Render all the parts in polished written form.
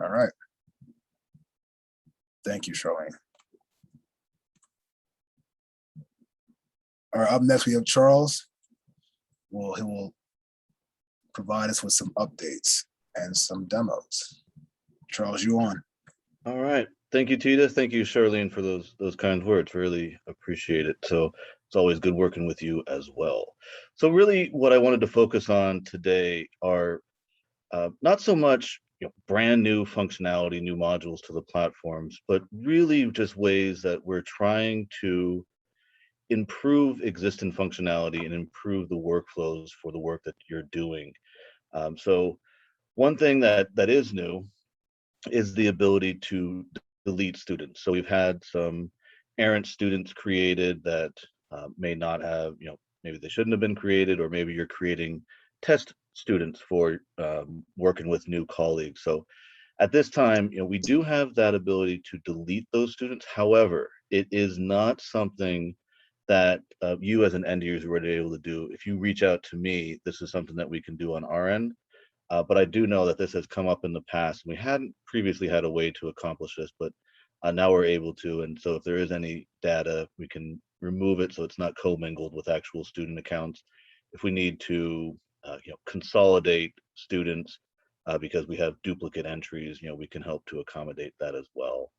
All right. Thank you, Charlene. All right, up next we have Charles. Well, he will provide us with some updates and some demos. Charles, you on? All right. Thank you, Tita. Thank you, Charlene, for those kind words. Really appreciate it. So it's always good working with you as well. So really what I wanted to focus on today are not so much brand new functionality, new modules to the platforms, but really just ways that we're trying to improve existing functionality and improve the workflows for the work that you're doing. So one thing that is new is the ability to delete students. So we've had some errant students created that may not have, maybe they shouldn't have been created, or maybe you're creating test students for working with new colleagues. So at this time, we do have that ability to delete those students. However, it is not something that you as an end user would be able to do. If you reach out to me, this is something that we can do on our end. But I do know that this has come up in the past. We hadn't previously had a way to accomplish this, but now we're able to. And so if there is any data, we can remove it so it's not commingled with actual student accounts. If we need to consolidate students because we have duplicate entries, we can help to accommodate that as well.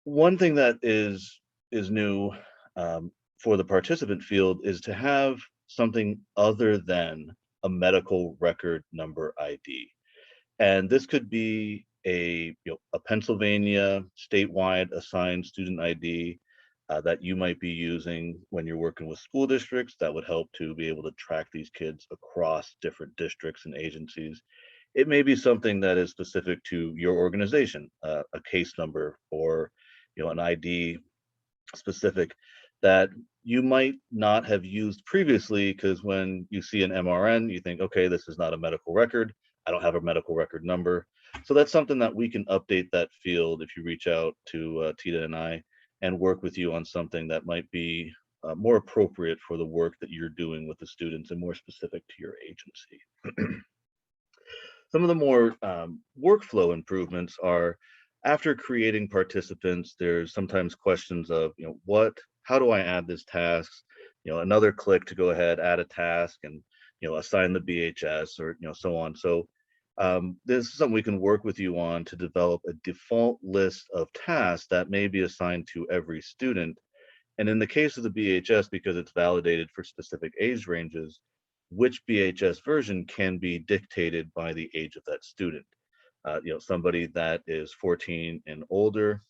One thing that is new for the participant field is to have something other than a medical record number ID. And this could be a Pennsylvania statewide assigned student ID that you might be using when you're working with school districts. That would help to be able to track these kids across different districts and agencies. It may be something that is specific to your organization, a case number, or an ID specific that you might not have used previously, because when you see an MRN, you think, okay, this is not a medical record. I don't have a medical record number. So that's something that we can update that field if you reach out to Tita and I and work with you on something that might be more appropriate for the work that you're doing with the students and more specific to your agency. Some of the more workflow improvements are, after creating participants, there's sometimes questions of, how do I add this task? Another click to go ahead, add a task, and assign the BHS, or so on. So this is something we can work with you on to develop a default list of tasks that may be assigned to every student. And in the case of the BHS, because it's validated for specific age ranges, which BHS version can be dictated by the age of that student. Somebody that is 14 and older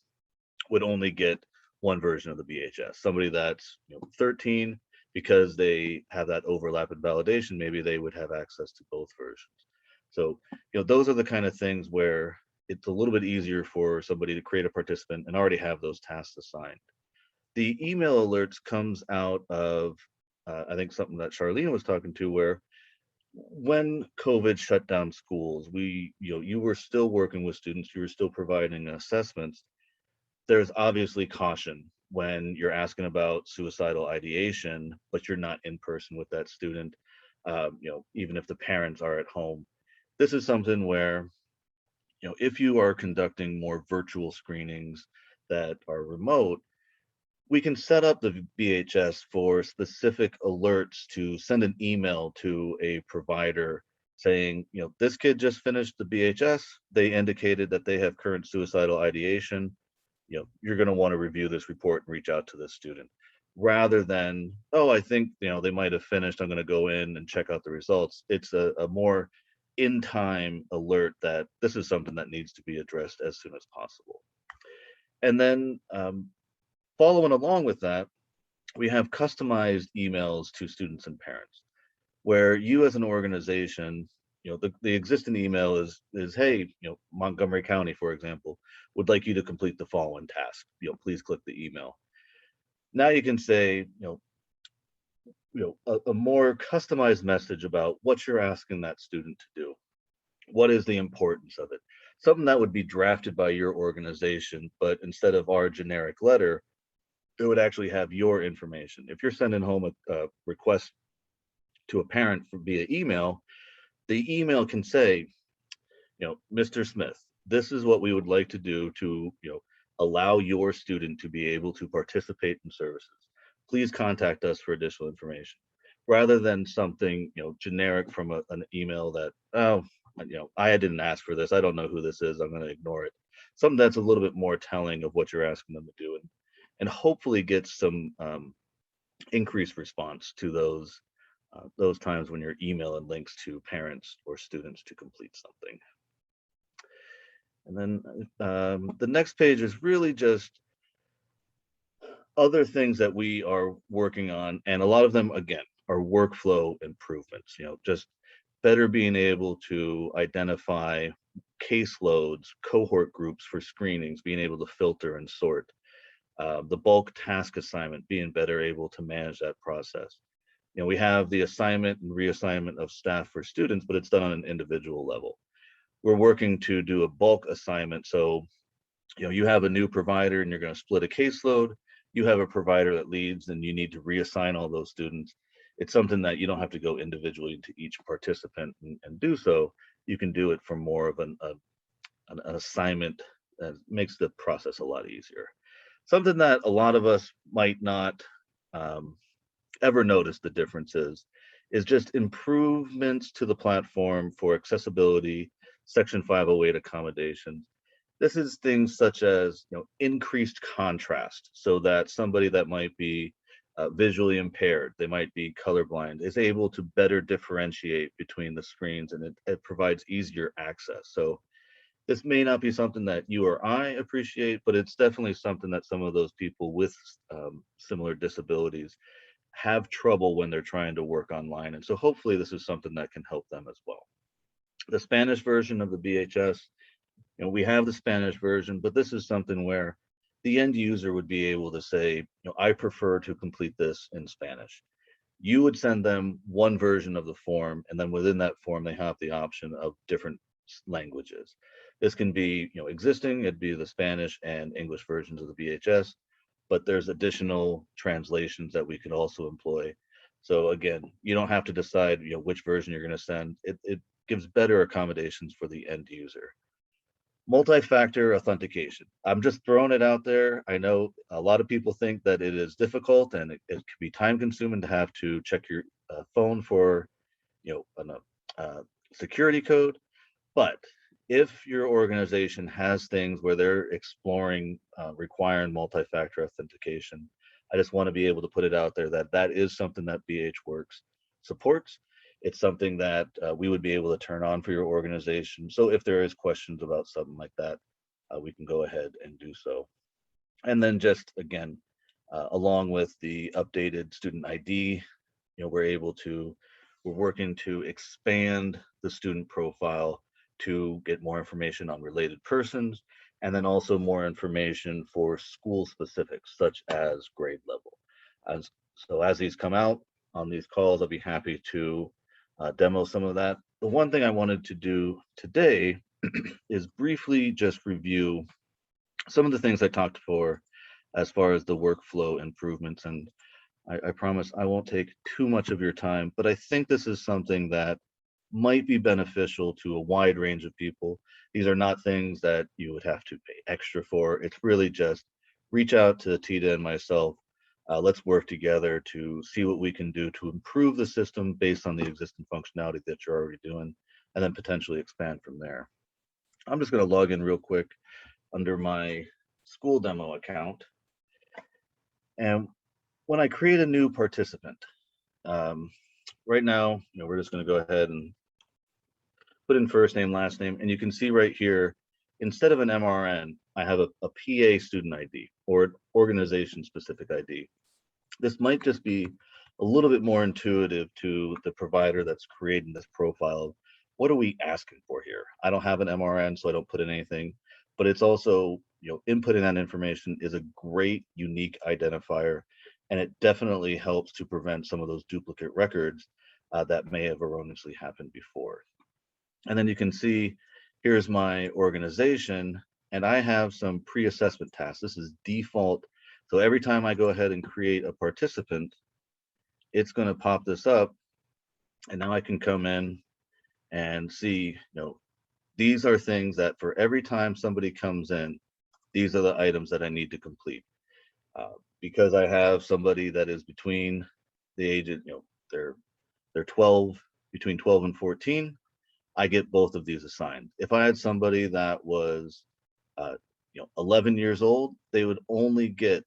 would only get one version of the BHS. Somebody that's 13, because they have that overlap in validation, maybe they would have access to both versions. So those are the kind of things where it's a little bit easier for somebody to create a participant and already have those tasks assigned. The email alerts comes out of I think something that Charlene was talking to, where when COVID shut down schools, you were still working with students, you were still providing assessments. There's obviously caution when you're asking about suicidal ideation, but you're not in person with that student, even if the parents are at home. This is something where, if you are conducting more virtual screenings that are remote, we can set up the BHS for specific alerts to send an email to a provider saying, this kid just finished the BHS. They indicated that they have current suicidal ideation. You're going to want to review this report and reach out to this student, rather than, oh, I think, they might have finished. I'm going to go in and check out the results. It's a more in-time alert that this is something that needs to be addressed as soon as possible. And then following along with that, we have customized emails to students and parents, where you as an organization, the existing email is, hey, Montgomery County, for example, would like you to complete the following task. Please click the email. Now you can say, a more customized message about what you're asking that student to do. What is the importance of it? Something that would be drafted by your organization, but instead of our generic letter, it would actually have your information. If you're sending home a request to a parent via email, the email can say, Mr. Smith, this is what we would like to do to, allow your student to be able to participate in services. Please contact us for additional information, rather than something, generic from an email that, oh, I didn't ask for this. I don't know who this is. I'm going to ignore it. Something that's a little bit more telling of what you're asking them to do, and hopefully get some increased response to those times when you're emailing links to parents or students to complete something. And then the next page is really just other things that we are working on, and a lot of them, again, are workflow improvements. Just better being able to identify caseloads, cohort groups for screenings, being able to filter and sort, the bulk task assignment, being better able to manage that process. We have the assignment and reassignment of staff for students, but it's done on an individual level. We're working to do a bulk assignment. So, you have a new provider and you're going to split a caseload. You have a provider that leads and you need to reassign all those students. It's something that you don't have to go individually to each participant and do so. You can do it from more of an assignment that makes the process a lot easier. Something that a lot of us might not ever notice the differences is just improvements to the platform for accessibility, Section 508 accommodations. This is things such as increased contrast, so that somebody that might be visually impaired, they might be colorblind, is able to better differentiate between the screens, and it provides easier access. So this may not be something that you or I appreciate, but it's definitely something that some of those people with similar disabilities have trouble when they're trying to work online. And so hopefully this is something that can help them as well. The Spanish version of the BHS, we have the Spanish version, but this is something where the end user would be able to say, I prefer to complete this in Spanish. You would send them one version of the form, and then within that form, they have the option of different languages. This can be, existing, it'd be the Spanish and English versions of the BHS, but there's additional translations that we could also employ. So again, you don't have to decide, which version you're going to send. It gives better accommodations for the end user. Multi-factor authentication. I'm just throwing it out there. I know a lot of people think that it is difficult and it can be time consuming to have to check your phone for, a security code. But if your organization has things where they're exploring requiring multi-factor authentication, I just want to be able to put it out there that that is something that BHWorks supports. It's something that we would be able to turn on for your organization. So if there is questions about something like that, we can go ahead and do so. And then just again, along with the updated student ID, we're working to expand the student profile to get more information on related persons, and then also more information for school specifics, such as grade level. So as these come out on these calls, I'll be happy to demo some of that. The one thing I wanted to do today is briefly just review some of the things I talked for as far as the workflow improvements. And I promise I won't take too much of your time, but I think this is something that might be beneficial to a wide range of people. These are not things that you would have to pay extra for. It's really just reach out to Tita and myself. Let's work together to see what we can do to improve the system based on the existing functionality that you're already doing, and then potentially expand from there. I'm just going to log in real quick under my school demo account. And when I create a new participant, right now, we're just going to go ahead and put in first name, last name, and you can see right here, instead of an MRN, I have a PA student ID or organization specific ID. This might just be a little bit more intuitive to the provider that's creating this profile. What are we asking for here? I don't have an MRN, so I don't put in anything, but it's also, inputting that information is a great unique identifier, and it definitely helps to prevent some of those duplicate records that may have erroneously happened before. And then you can see, here's my organization, and I have some pre-assessment tasks. This is default. So every time I go ahead and create a participant, it's going to pop this up, and now I can come in and see, these are things that for every time somebody comes in, these are the items that I need to complete. Because I have somebody that is between the age of, they're 12, between 12 and 14, I get both of these assigned. If I had somebody that was 11 years old, they would only get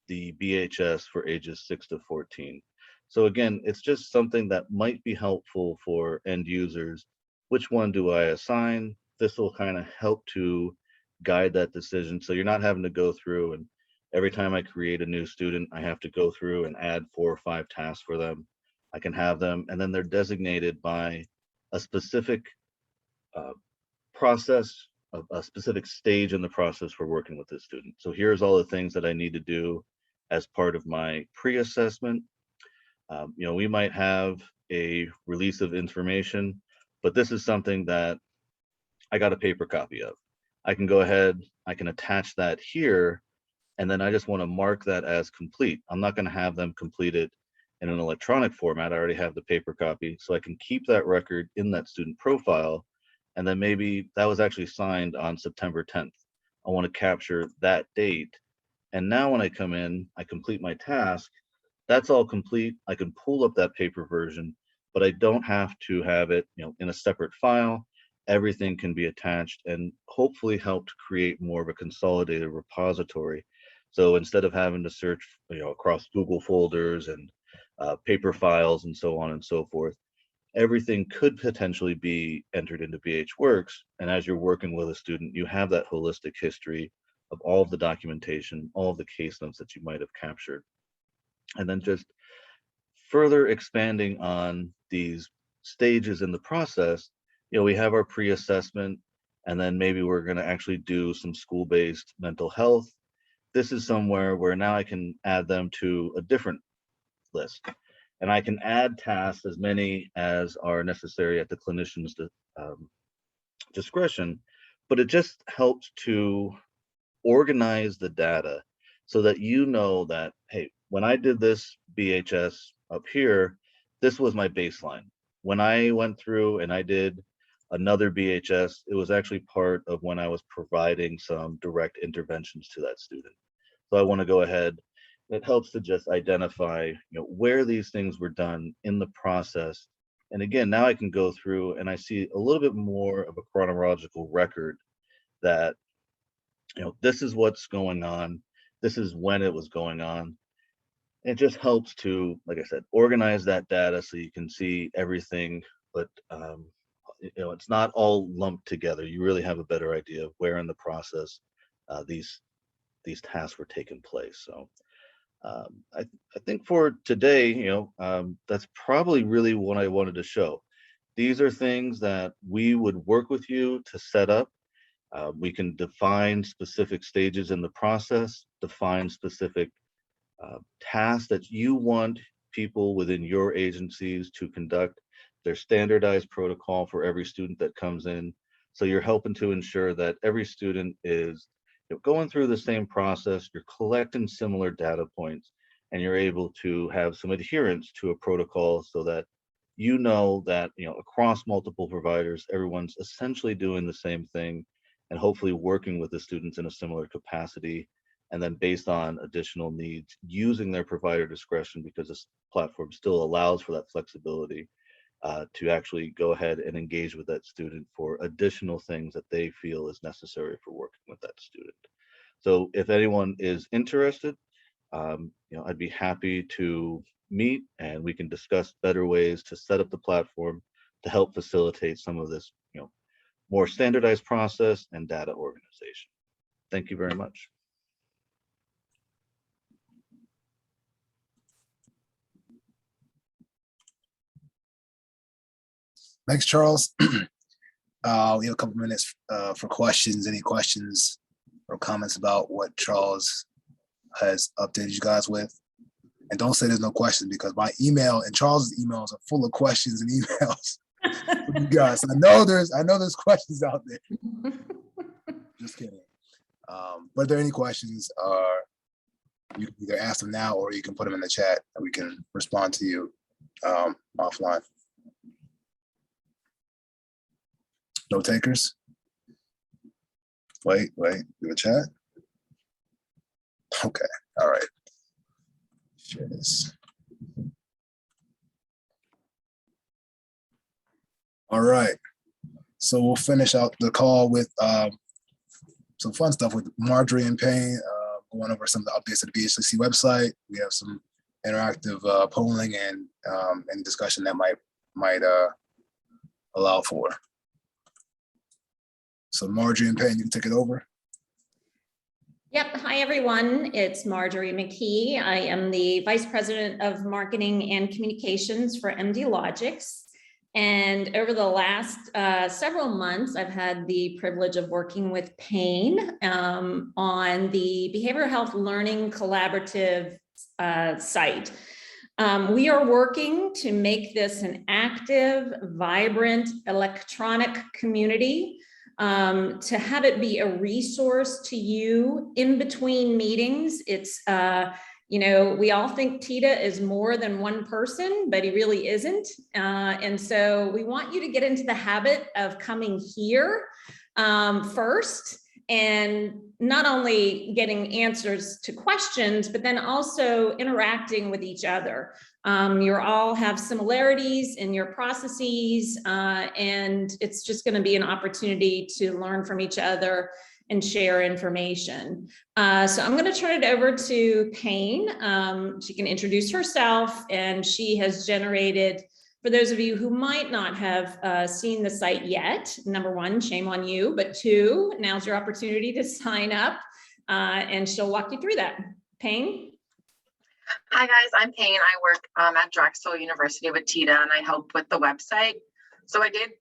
the BHS for ages 6 to 14. So again, it's just something that might be helpful for end users. Which one do I assign? This will kind of help to guide that decision. So you're not having to go through and every time I create a new student, I have to go through and add 4 or 5 tasks for them. I can have them, and then they're designated by a specific process, a specific stage in the process for working with this student. So here's all the things that I need to do as part of my pre-assessment. We might have a release of information, but this is something that I got a paper copy of. I can go ahead, I can attach that here, and then I just want to mark that as complete. I'm not going to have them complete it in an electronic format. I already have the paper copy, so I can keep that record in that student profile. And then maybe that was actually signed on September 10th. I want to capture that date. And now when I come in, I complete my task. That's all complete. I can pull up that paper version, but I don't have to have it, in a separate file. Everything can be attached and hopefully help to create more of a consolidated repository. So instead of having to search, across Google folders and paper files and so on and so forth, everything could potentially be entered into BHWorks. And as you're working with a student, you have that holistic history of all of the documentation, all of the case notes that you might have captured. And then just further expanding on these stages in the process, we have our pre-assessment, and then maybe we're going to actually do some school-based mental health. This is somewhere where now I can add them to a different list. And I can add tasks, as many as are necessary at the clinician's discretion, but it just helps to organize the data so that that, hey, when I did this BHS up here, this was my baseline. When I went through and I did another BHS, it was actually part of when I was providing some direct interventions to that student. So I want to go ahead. It helps to just identify, where these things were done in the process. And again, now I can go through and I see a little bit more of a chronological record that, this is what's going on. This is when it was going on. It just helps to, like I said, organize that data so you can see everything, but it's not all lumped together. You really have a better idea of where in the process these tasks were taking place. So I think for today, that's probably really what I wanted to show. These are things that we would work with you to set up. We can define specific stages in the process, define specific tasks that you want people within your agencies to conduct. There's standardized protocol for every student that comes in. So you're helping to ensure that every student is going through the same process, you're collecting similar data points, and you're able to have some adherence to a protocol so that that across multiple providers, everyone's essentially doing the same thing and hopefully working with the students in a similar capacity. And then based on additional needs, using their provider discretion, because this platform still allows for that flexibility to actually go ahead and engage with that student for additional things that they feel is necessary for working with that student. So if anyone is interested, I'd be happy to meet and we can discuss better ways to set up the platform to help facilitate some of this, more standardized process and data organization. Thank you very much. Thanks, Charles. We have a couple minutes for questions. Any questions or comments about what Charles has updated you guys with? And don't say there's no questions, because my email and Charles's emails are full of questions and emails from you guys. I know there's questions out there. Just kidding. But if there are any questions, you can either ask them now or you can put them in the chat and we can respond to you offline. No takers? Wait, do a chat. Okay, all right. Share this. All right. So we'll finish out the call with some fun stuff with Marjorie and Payne, going over some of the updates to the BHC website. We have some interactive polling and discussion that might allow for. So Marjorie and Payne, you can take it over. Yep. Hi, everyone. It's Marjorie McKee. I am the Vice President of Marketing and Communications for mdlogix. And over the last several months, I've had the privilege of working with Payne on the Behavioral Health Learning Collaborative site. We are working to make this an active, vibrant, electronic community, to have it be a resource to you in between meetings. It's, you know, we all think Tita is more than one person, but he really isn't. And so we want you to get into the habit of coming here first, and not only getting answers to questions, but then also interacting with each other. You all have similarities in your processes, and it's just going to be an opportunity to learn from each other and share information. So I'm going to turn it over to Payne. She can introduce herself, and she has generated, for those of you who might not have seen the site yet, number one, shame on you, but two, now's your opportunity to sign up, and she'll walk you through that. Payne? Hi guys, I'm Payne. I work at Drexel University with Tita, and I help with the website. So I did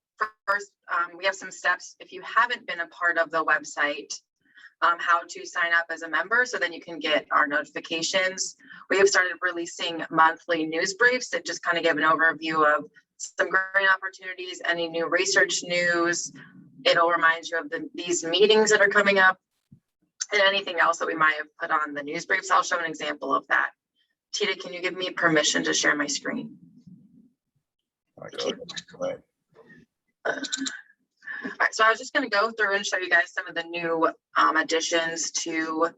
first, we have some steps if you haven't been a part of the website, how to sign up as a member so then you can get our notifications. We have started releasing monthly news briefs that just kind of give an overview of some grant opportunities, any new research news. It'll remind you of these meetings that are coming up and anything else that we might have put on the news briefs. I'll show an example of that. Tita, can you give me permission to share my screen? Go ahead. All right, so I was just going to go through and show you guys some of the new additions to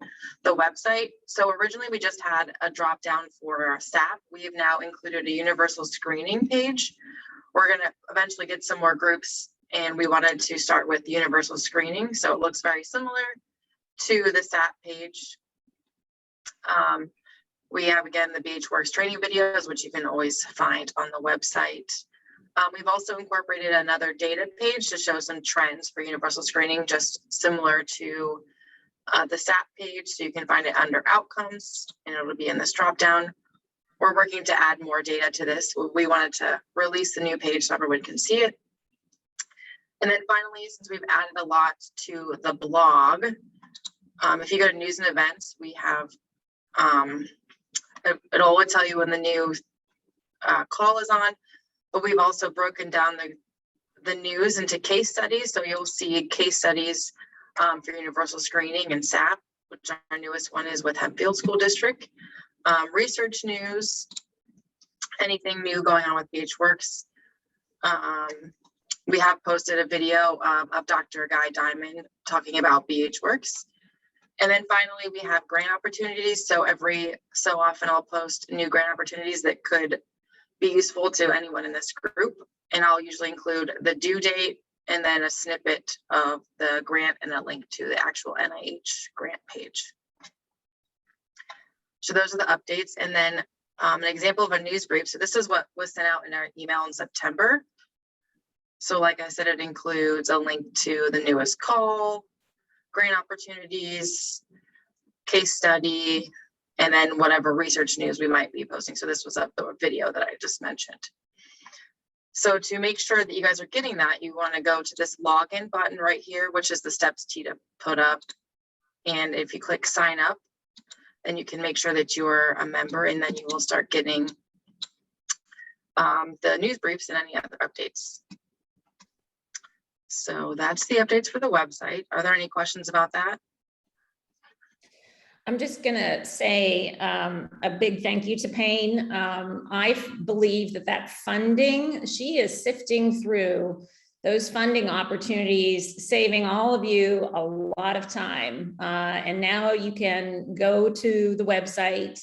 the website. So originally we just had a drop down for SAP. We have now included a universal screening page. We're going to eventually get some more groups, and we wanted to start with universal screening. So it looks very similar to the SAP page. We have, again, the BHWorks training videos, which you can always find on the website. We've also incorporated another data page to show some trends for universal screening, just similar to the SAP page. So you can find it under outcomes, and it'll be in this dropdown. We're working to add more data to this. We wanted to release the new page so everyone can see it. And then finally, since we've added a lot to the blog, if you go to news and events, we have, it'll always tell you when the new call is on, but we've also broken down the news into case studies. So you'll see case studies for universal screening and SAP, which our newest one is with Hempfield School District. Research news, anything new going on with BHWorks. We have posted a video of Dr. Guy Diamond talking about BHWorks. And then finally, we have grant opportunities. So every so often I'll post new grant opportunities that could be useful to anyone in this group. And I'll usually include the due date and then a snippet of the grant and a link to the actual NIH grant page. So those are the updates. And then an example of a news brief. So this is what was sent out in our email in September. So like I said, it includes a link to the newest call, grant opportunities, case study, and then whatever research news we might be posting. So this was a video that I just mentioned. So to make sure that you guys are getting that, you want to go to this login button right here, which is the steps Tita put up. And if you click sign up, then you can make sure that you're a member, and then you will start getting the news briefs and any other updates. So that's the updates for the website. Are there any questions about that? I'm just going to say a big thank you to Payne. I believe that funding, she is sifting through those funding opportunities, saving all of you a lot of time. And now you can go to the website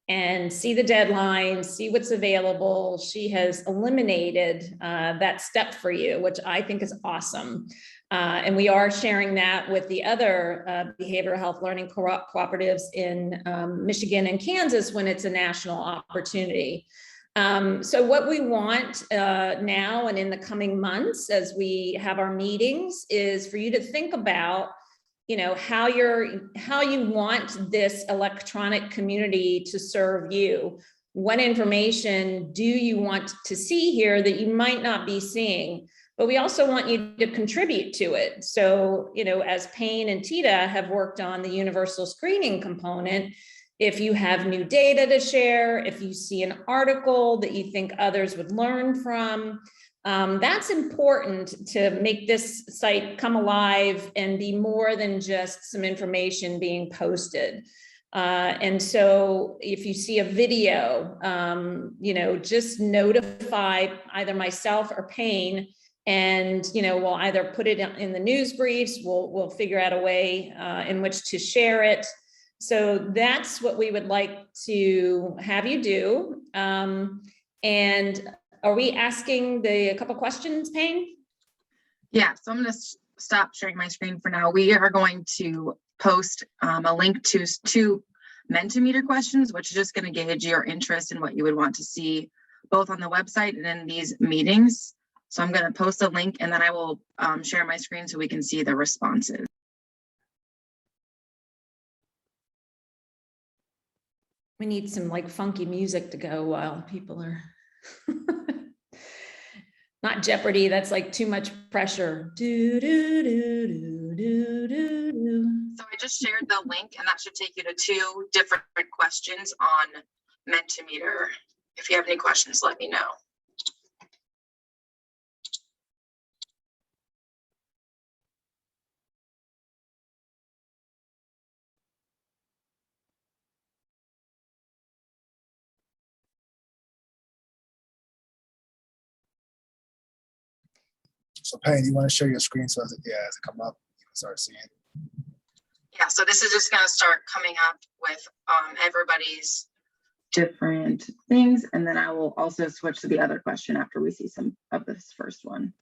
and see the deadlines, see what's available. She has eliminated that step for you, which I think is awesome. And we are sharing that with the other behavioral health learning cooperatives in Michigan and Kansas when it's a national opportunity. So what we want now and in the coming months as we have our meetings is for you to think about, you know, how you want this electronic community to serve you. What information do you want to see here that you might not be seeing? But we also want you to contribute to it. So, you know, as Payne and Tita have worked on the universal screening component, if you have new data to share, if you see an article that you think others would learn from, that's important to make this site come alive and be more than just some information being posted. And so if you see a video, you know, just notify either myself or Payne, and, you know, we'll either put it in the news briefs, we'll figure out a way in which to share it. So that's what we would like to have you do. And are we asking a couple questions, Payne? Yeah, so I'm going to stop sharing my screen for now. We are going to post a link to two Mentimeter questions, which is just going to gauge your interest in what you would want to see both on the website and in these meetings. So I'm going to post a link and then I will share my screen so we can see the responses. We need some like funky music to go while people are not Jeopardy. That's like too much pressure. Do, do, do, do, do, do, do. So I just shared the link and that should take you to two different questions on Mentimeter. If you have any questions, let me know. So Payne, you want to share your screen so as it come up, you can start seeing. Yeah, so this is just going to start coming up with everybody's different things. And then I will also switch to the other question after we see some of this first one.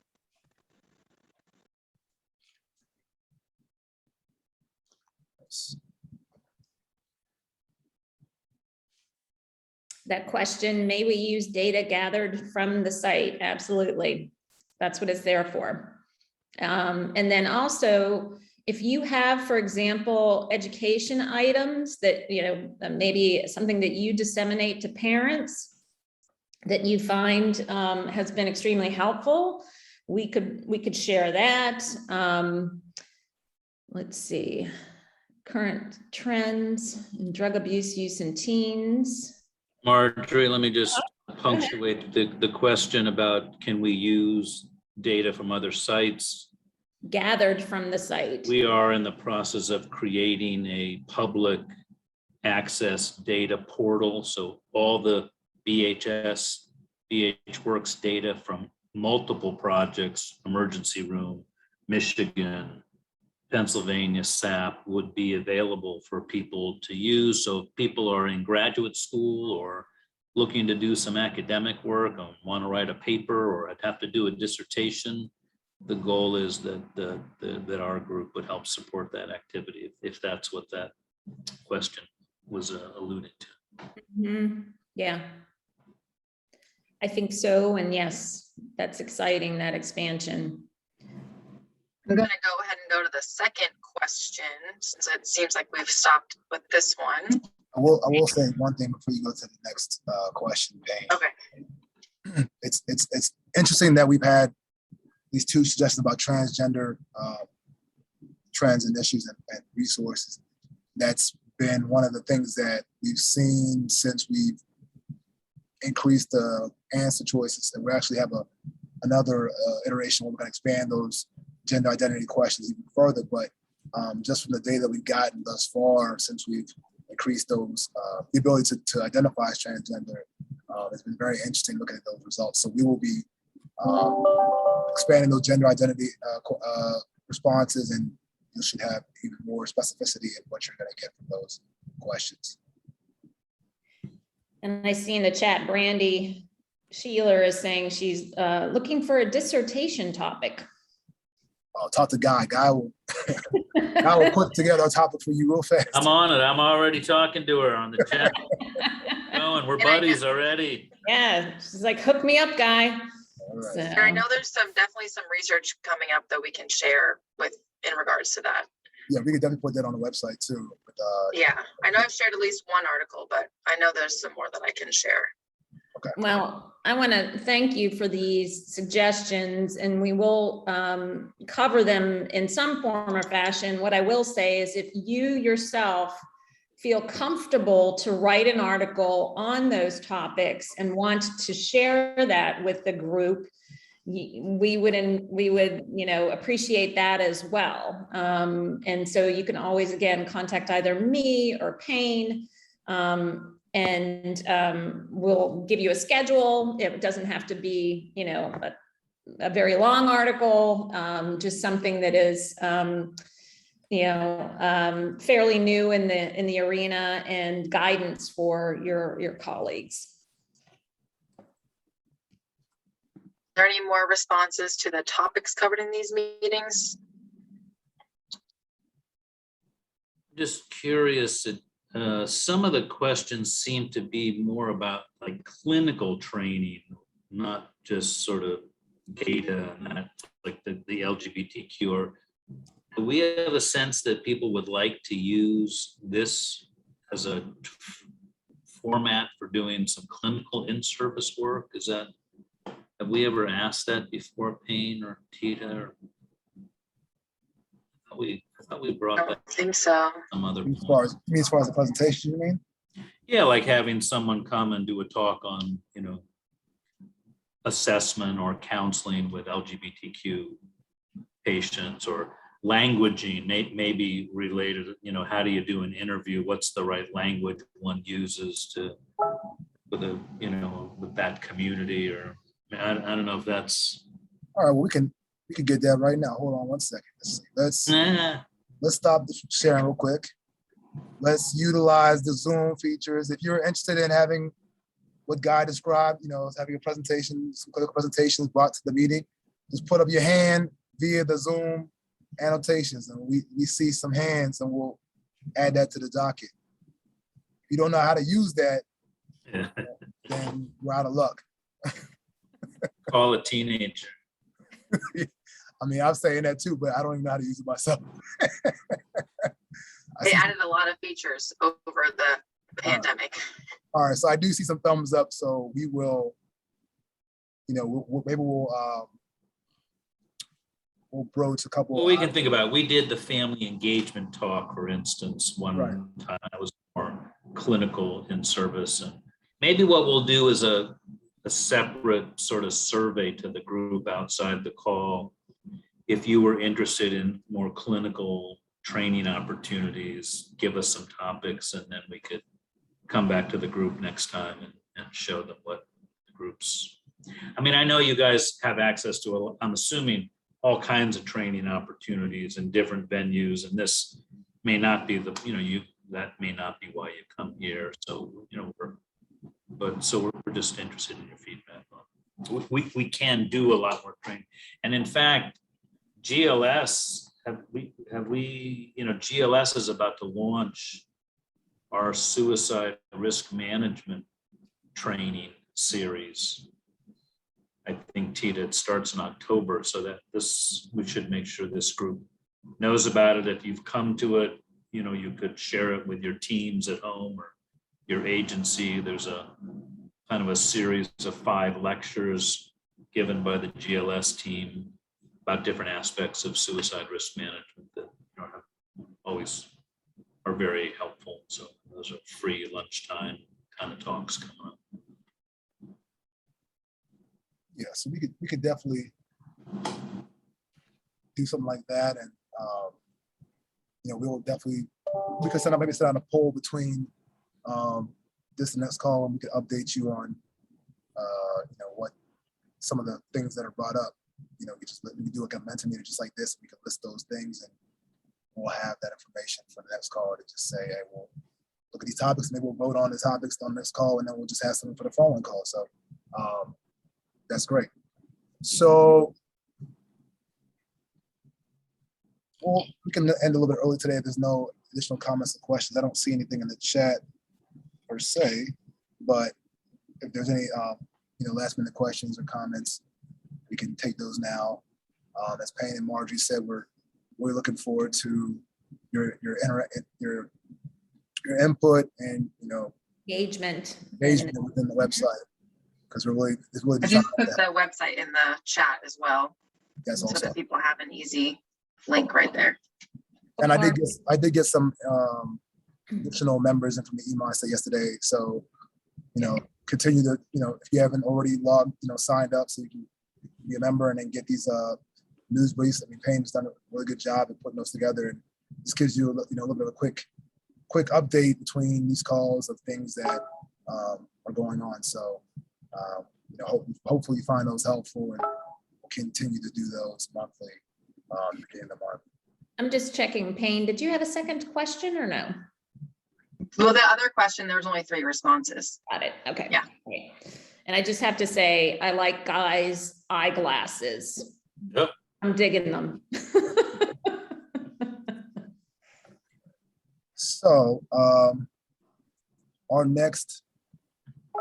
That question, may we use data gathered from the site? Absolutely. That's what it's there for. And then also, if you have, for example, education items that, you know, maybe something that you disseminate to parents that you find has been extremely helpful, we could share that. Let's see, current trends in drug abuse use in teens. Marjorie, let me just punctuate the question about, can we use data from other sites? Gathered from the site. We are in the process of creating a public access data portal. So all the BHWorks data from multiple projects, emergency room, Michigan, Pennsylvania, SAP, would be available for people to use. So if people are in graduate school or looking to do some academic work or want to write a paper or have to do a dissertation, the goal is that that our group would help support that activity, if that's what that question was alluding to. Mm-hmm. Yeah, I think so. And yes, that's exciting, that expansion. I'm going to go ahead and go to the second question since it seems like we've stopped with this one. I will say one thing before you go to the next question, Payne. Okay. It's interesting that we've had these two suggestions about transgender trends and issues and resources. That's been one of the things that we've seen since we've increased the answer choices, and we actually have another iteration where we're going to expand those gender identity questions even further. But just from the data we've gotten thus far, since we've increased those, the ability to identify as transgender, it's been very interesting looking at those results. So we will be expanding those gender identity responses, and you should have even more specificity in what you're going to get from those questions. And I see in the chat, Brandy Sheeler is saying she's looking for a dissertation topic. Talk to Guy. Guy will put together a topic for you real fast. I'm on it. I'm already talking to her on the chat. Going, we're buddies already. Yeah, she's like, hook me up, Guy. All right. So, I know there's definitely some research coming up that we can share with in regards to that. Yeah, we can definitely put that on the website too. But, Yeah, I know I've shared at least one article, but I know there's some more that I can share. okay. well, I want to thank you for these suggestions, and we will cover them in some form or fashion. What I will say is if you yourself feel comfortable to write an article on those topics and want to share that with the group, we would, appreciate that as well. And so you can always, again, contact either me or Payne, and we'll give you a schedule. It doesn't have to be, a very long article, just something that is, fairly new in the arena and guidance for your colleagues. Are there any more responses to the topics covered in these meetings? Just curious, some of the questions seem to be more about like clinical training, not just sort of data and that, like the LGBTQ. Or do we have a sense that people would like to use this as a format for doing some clinical in-service work? Have we ever asked that before, Payne or Tita? Or I thought we brought I that don't think so. some other As far point. as the presentation, you mean? Yeah, like having someone come and do a talk on, assessment or counseling with LGBTQ patients, or languaging, maybe related, how do you do an interview? What's the right language one uses with that community? Or I don't know if that's. All right, well, we can get that right now. Hold on one second. Let's stop the sharing real quick. Let's utilize the Zoom features. If you're interested in having what Guy described, having a presentation, some clinical presentations brought to the meeting, just put up your hand via the Zoom annotations, and we see some hands, and we'll add that to the docket. If you don't know how to use that, then we're out of luck. Call a teenager. I mean, I'm saying that too, but I don't even know how to use it myself. They added a lot of features over the pandemic. All right, so I do see some thumbs up, so we will, maybe we'll broach a couple. Well, we can think about it. We did the family engagement talk, for instance, one time. That was more clinical in service. And maybe what we'll do is a separate sort of survey to the group outside the call. If you were interested in more clinical training opportunities, give us some topics, and then we could come back to the group next time and show them what the groups. I mean, I know you guys have access to, I'm assuming, all kinds of training opportunities in different venues, and this may not be that may not be why you come here. So, we're just interested in your feedback. We can do a lot more training. And in fact, GLS, GLS is about to launch our suicide risk management training series. I think, Tita, it starts in October, so that we should make sure this group knows about it. If you've come to it, you could share it with your teams at home or your agency. There's a kind of a series of 5 lectures given by the GLS team about different aspects of suicide risk management that always are very helpful. So those are free lunchtime kind of talks coming up. Yeah, so we could definitely do something like that, and we could maybe set out a poll between this and next call, and we could update you on what some of the things that are brought up. you know, we do like a Mentimeter just like this. We can list those things, and we'll have that information for the next call to just say, hey, we'll look at these topics. Maybe we'll vote on the topics on this call, and then we'll just have something for the following call. So that's great. So well, we can end a little bit early today if there's no additional comments or questions. I don't see anything in the chat per se, but if there's any you know, last minute questions or comments, we can take those now. As Payne and Marjorie said, we're looking forward to your input and, you know, engagement within the website, because it's really I just put the website in the chat as well, that's so also, that people have an easy link right there. and I did get some additional members in from the email I said yesterday. So, you know, continue to, you know, if you haven't already logged, you know, signed up, so you can be a member and then get these news briefs. I mean, Payne's done a really good job at putting those together, and this gives you, you know, a little bit of a quick update between these calls of things that are going on. So, you know, hopefully you find those helpful, and we'll continue to do those monthly beginning of the month. I'm just checking. Payne, did you have a second question or no? Well, the other question, there was only 3 responses. Got it. Okay. Yeah. Okay. And I just have to say, I like guys' eyeglasses. Yep. I'm digging them. So our next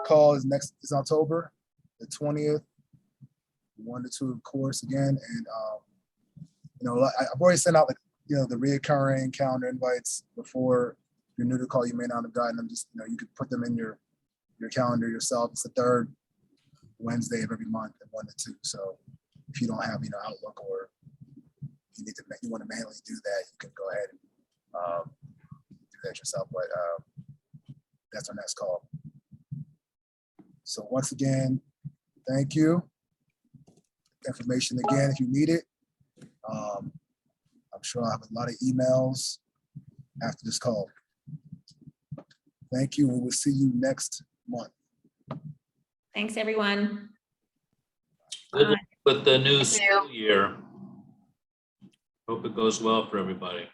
call is October the 20th, 1 to 2, of course, again. And you know, I've already sent out, like, you know, the reoccurring calendar invites before. If you're new to call, you may not have gotten them. Just, you know, you could put them in your calendar yourself. It's the 3rd Wednesday of every month at 1 to 2. So if you don't have, you know, Outlook, or you want to manually do that, you can go ahead and do that yourself. But that's our next call. So once again, thank you. Information again, if you need it. I'm sure I'll have a lot of emails after this call. Thank you, and we'll see you next month. Thanks, everyone. Good luck with the new Thank you. school year. Hope it goes well for everybody.